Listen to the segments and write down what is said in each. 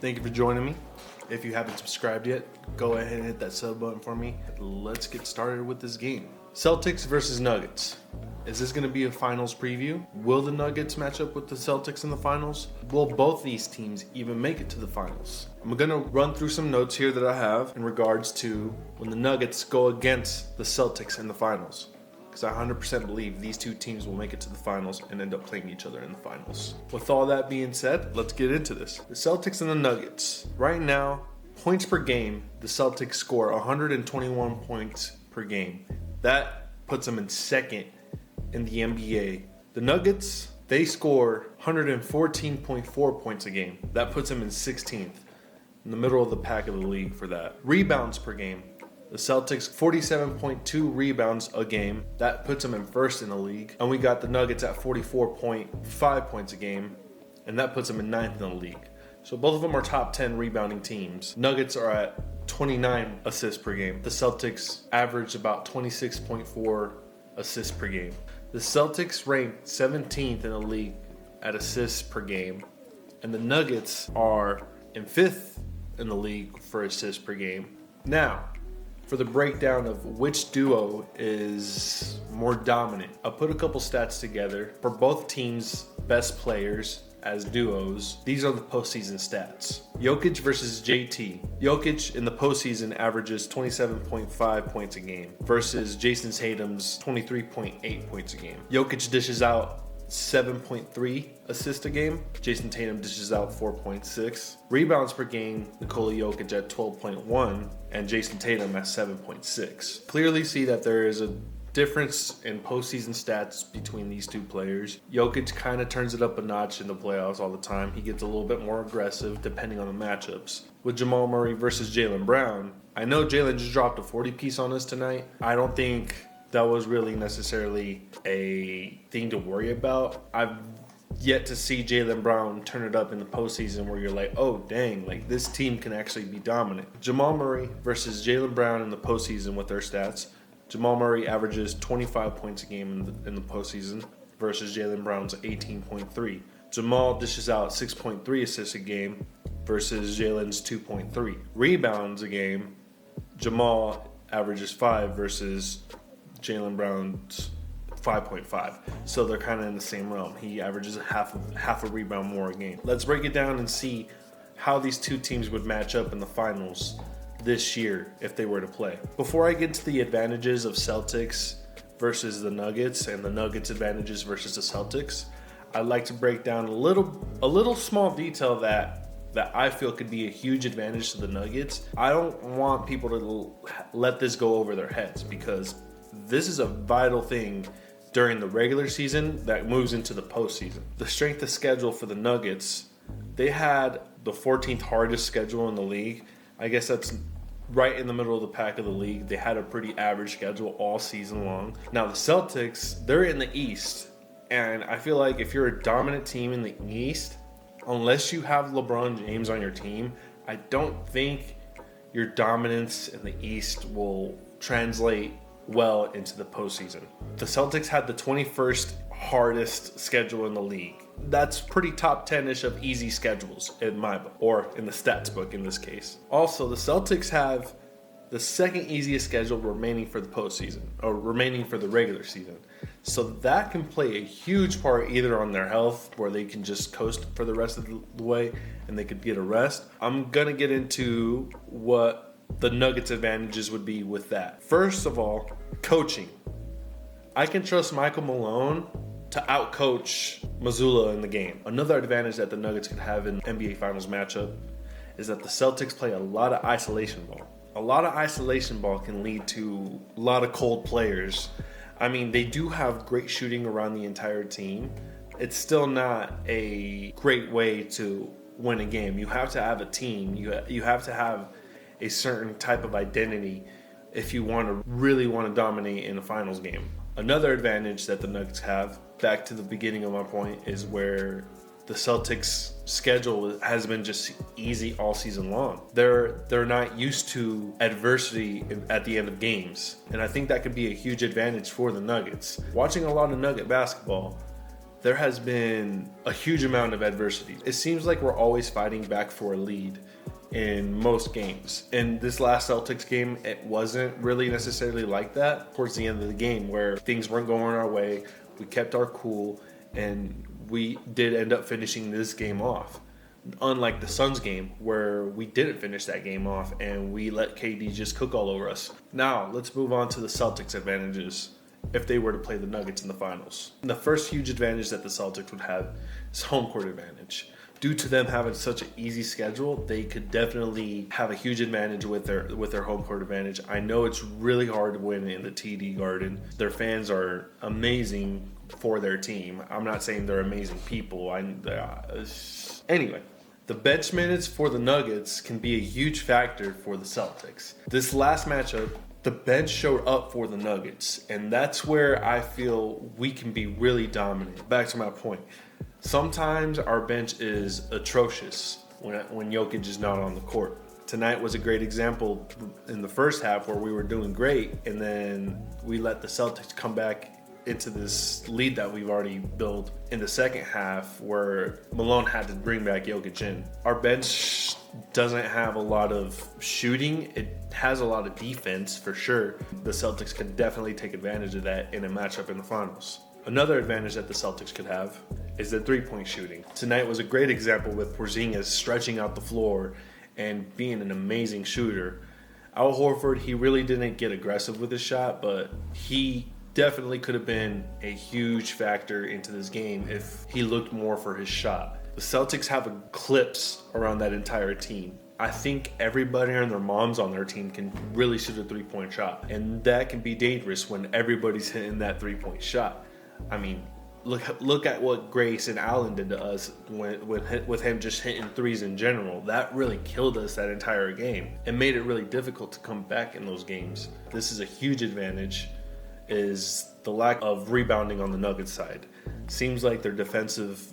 Thank you for joining me. If you haven't subscribed yet, go ahead and hit that sub button for me. Let's get started with this game. Celtics versus Nuggets. Is this going to be a finals preview? Will the Nuggets match up with the Celtics in the finals? Will both these teams even make it to the finals? I'm going to run through some notes here that I have in regards to when the Nuggets go against the Celtics in the finals. Because I 100% believe these two teams will make it to the finals and end up playing each other in the finals. With all that being said, let's get into this. The Celtics and the Nuggets. Right now, points per game, the Celtics score 121 points per game. That puts them in second in the NBA. The Nuggets, they score 114.4 points a game. That puts them in 16th, in the middle of the pack of the league for that. Rebounds per game. The Celtics, 47.2 rebounds a game. That puts them in first in the league. And we got the Nuggets at 44.5 points a game. And that puts them in ninth in the league. So both of them are top 10 rebounding teams. Nuggets are at 29 assists per game. The Celtics average about 26.4 assists per game. The Celtics ranked 17th in the league at assists per game. And the Nuggets are in 5th in the league for assists per game. Now, for the breakdown of which duo is more dominant, I'll put a couple stats together for both teams' best players as duos. These are the postseason stats. Jokic versus JT. Jokic in the postseason averages 27.5 points a game versus Jason Tatum's 23.8 points a game. Jokic dishes out 7.3 assists a game. Jason Tatum dishes out 4.6. Rebounds per game, Nikola Jokic at 12.1 and Jason Tatum at 7.6. Clearly see that there is a difference in postseason stats between these two players. Jokic kind of turns it up a notch in the playoffs all the time. He gets a little bit more aggressive depending on the matchups. With Jamal Murray versus Jaylen Brown, I know Jaylen just dropped a 40 piece on us tonight. I don't think that was really necessarily a thing to worry about. I've yet to see Jaylen Brown turn it up in the postseason where you're like, oh dang, like this team can actually be dominant. Jamal Murray versus Jaylen Brown in the postseason with their stats. Jamal Murray averages 25 points a game in the postseason versus Jaylen Brown's 18.3. Jamal dishes out 6.3 assists a game versus Jaylen's 2.3. Rebounds a game, Jamal averages 5 versus Jaylen Brown's 5.5. So they're kind of in the same realm. He averages half a rebound more a game. Let's break it down and see how these two teams would match up in the finals this year if they were to play. Before I get to the advantages of Celtics versus the Nuggets and the Nuggets advantages versus the Celtics, I'd like to break down a little small detail that I feel could be a huge advantage to the Nuggets. I don't want people to let this go over their heads because this is a vital thing during the regular season that moves into the postseason. The strength of schedule for the Nuggets, they had the 14th hardest schedule in the league. I guess that's right in the middle of the pack of the league. They had a pretty average schedule all season long. Now the Celtics, they're in the East. And I feel like if you're a dominant team in the East, unless you have LeBron James on your team, I don't think your dominance in the East will translate well into the postseason. The Celtics had the 21st hardest schedule in the league. That's pretty top 10-ish of easy schedules in my book, or in the stats book in this case. Also, the Celtics have the second easiest schedule remaining for the postseason, or remaining for the regular season. So that can play a huge part either on their health, where they can just coast for the rest of the way and they could get a rest. I'm going to get into what the Nuggets advantages would be with that. First of all, coaching. I can trust Michael Malone to outcoach Mazzulla in the game. Another advantage that the Nuggets could have in NBA Finals matchup is that the Celtics play a lot of isolation ball. A lot of isolation ball can lead to a lot of cold players. I mean, they do have great shooting around the entire team. It's still not a great way to win a game. You have to have a team. You have to have a certain type of identity if you really want to dominate in a finals game. Another advantage that the Nuggets have, back to the beginning of my point, is where the Celtics' schedule has been just easy all season long. They're not used to adversity at the end of games, and I think that could be a huge advantage for the Nuggets. Watching a lot of Nugget basketball, there has been a huge amount of adversity. It seems like we're always fighting back for a lead in most games. In this last Celtics game, it wasn't really necessarily like that towards the end of the game, where things weren't going our way. We kept our cool, and we did end up finishing this game off. Unlike the Suns game, where we didn't finish that game off and we let KD just cook all over us. Now, let's move on to the Celtics' advantages if they were to play the Nuggets in the finals. And the first huge advantage that the Celtics would have is home court advantage. Due to them having such an easy schedule, they could definitely have a huge advantage with their home court advantage. I know it's really hard to win in the TD Garden. Their fans are amazing for their team. I'm not saying they're amazing people. Anyway, the bench minutes for the Nuggets can be a huge factor for the Celtics. This last matchup, the bench showed up for the Nuggets, and that's where I feel we can be really dominant. Back to my point. Sometimes our bench is atrocious when Jokic is not on the court. Tonight was a great example in the first half where we were doing great, and then we let the Celtics come back into this lead that we've already built in the second half, where Malone had to bring back Jokic in. Our bench doesn't have a lot of shooting. It has a lot of defense for sure. The Celtics can definitely take advantage of that in a matchup in the finals. Another advantage that the Celtics could have is the three-point shooting. Tonight was a great example with Porzingis stretching out the floor and being an amazing shooter. Al Horford, he really didn't get aggressive with his shot, but he definitely could have been a huge factor into this game if he looked more for his shot. The Celtics have eclipse around that entire team. I think everybody and their moms on their team can really shoot a three-point shot, and that can be dangerous when everybody's hitting that three-point shot. I mean, look at what Grayson Allen did to us with him just hitting threes in general. That really killed us that entire game. It made it really difficult to come back in those games. This is a huge advantage, is the lack of rebounding on the Nuggets side. Seems like their defensive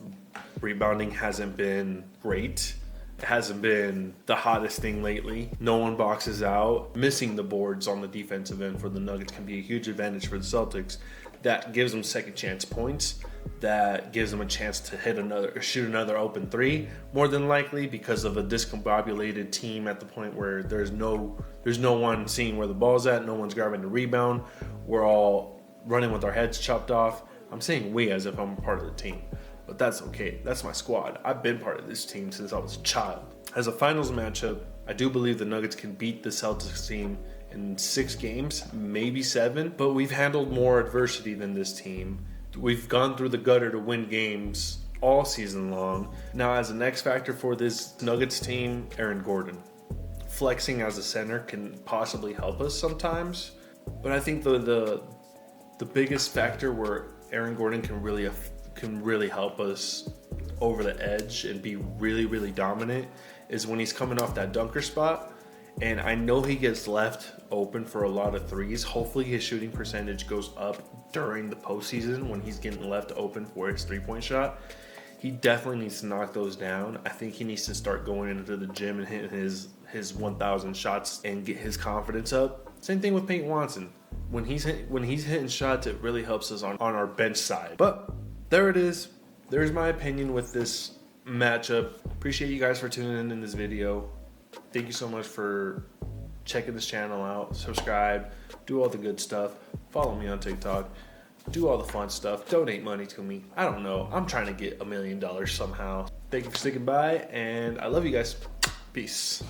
rebounding hasn't been great. It hasn't been the hottest thing lately. No one boxes out. Missing the boards on the defensive end for the Nuggets can be a huge advantage for the Celtics. That gives them second chance points. That gives them a chance to shoot another open three, more than likely, because of a discombobulated team at the point where there's no one seeing where the ball's at, no one's grabbing the rebound. We're all running with our heads chopped off. I'm saying we as if I'm a part of the team, but that's okay. That's my squad. I've been part of this team since I was a child. As a finals matchup, I do believe the Nuggets can beat the Celtics team in 6 games, maybe 7, but we've handled more adversity than this team. We've gone through the gutter to win games all season long. Now, as an X factor for this Nuggets team, Aaron Gordon. Flexing as a center can possibly help us sometimes, but I think the biggest factor where Aaron Gordon can really help us over the edge and be really, really dominant is when he's coming off that dunker spot. And I know he gets left open for a lot of threes. Hopefully his shooting percentage goes up during the postseason when he's getting left open for his three-point shot. He definitely needs to knock those down. I think he needs to start going into the gym and hitting his 1,000 shots and get his confidence up. Same thing with Peyton Watson. When he's hitting shots, it really helps us on our bench side. But there it is. There's my opinion with this matchup. Appreciate you guys for tuning in this video. Thank you so much for checking this channel out. Subscribe. Do all the good stuff. Follow me on TikTok. Do all the fun stuff. Donate money to me. I don't know. I'm trying to get $1 million somehow. Thank you for sticking by, and I love you guys. Peace.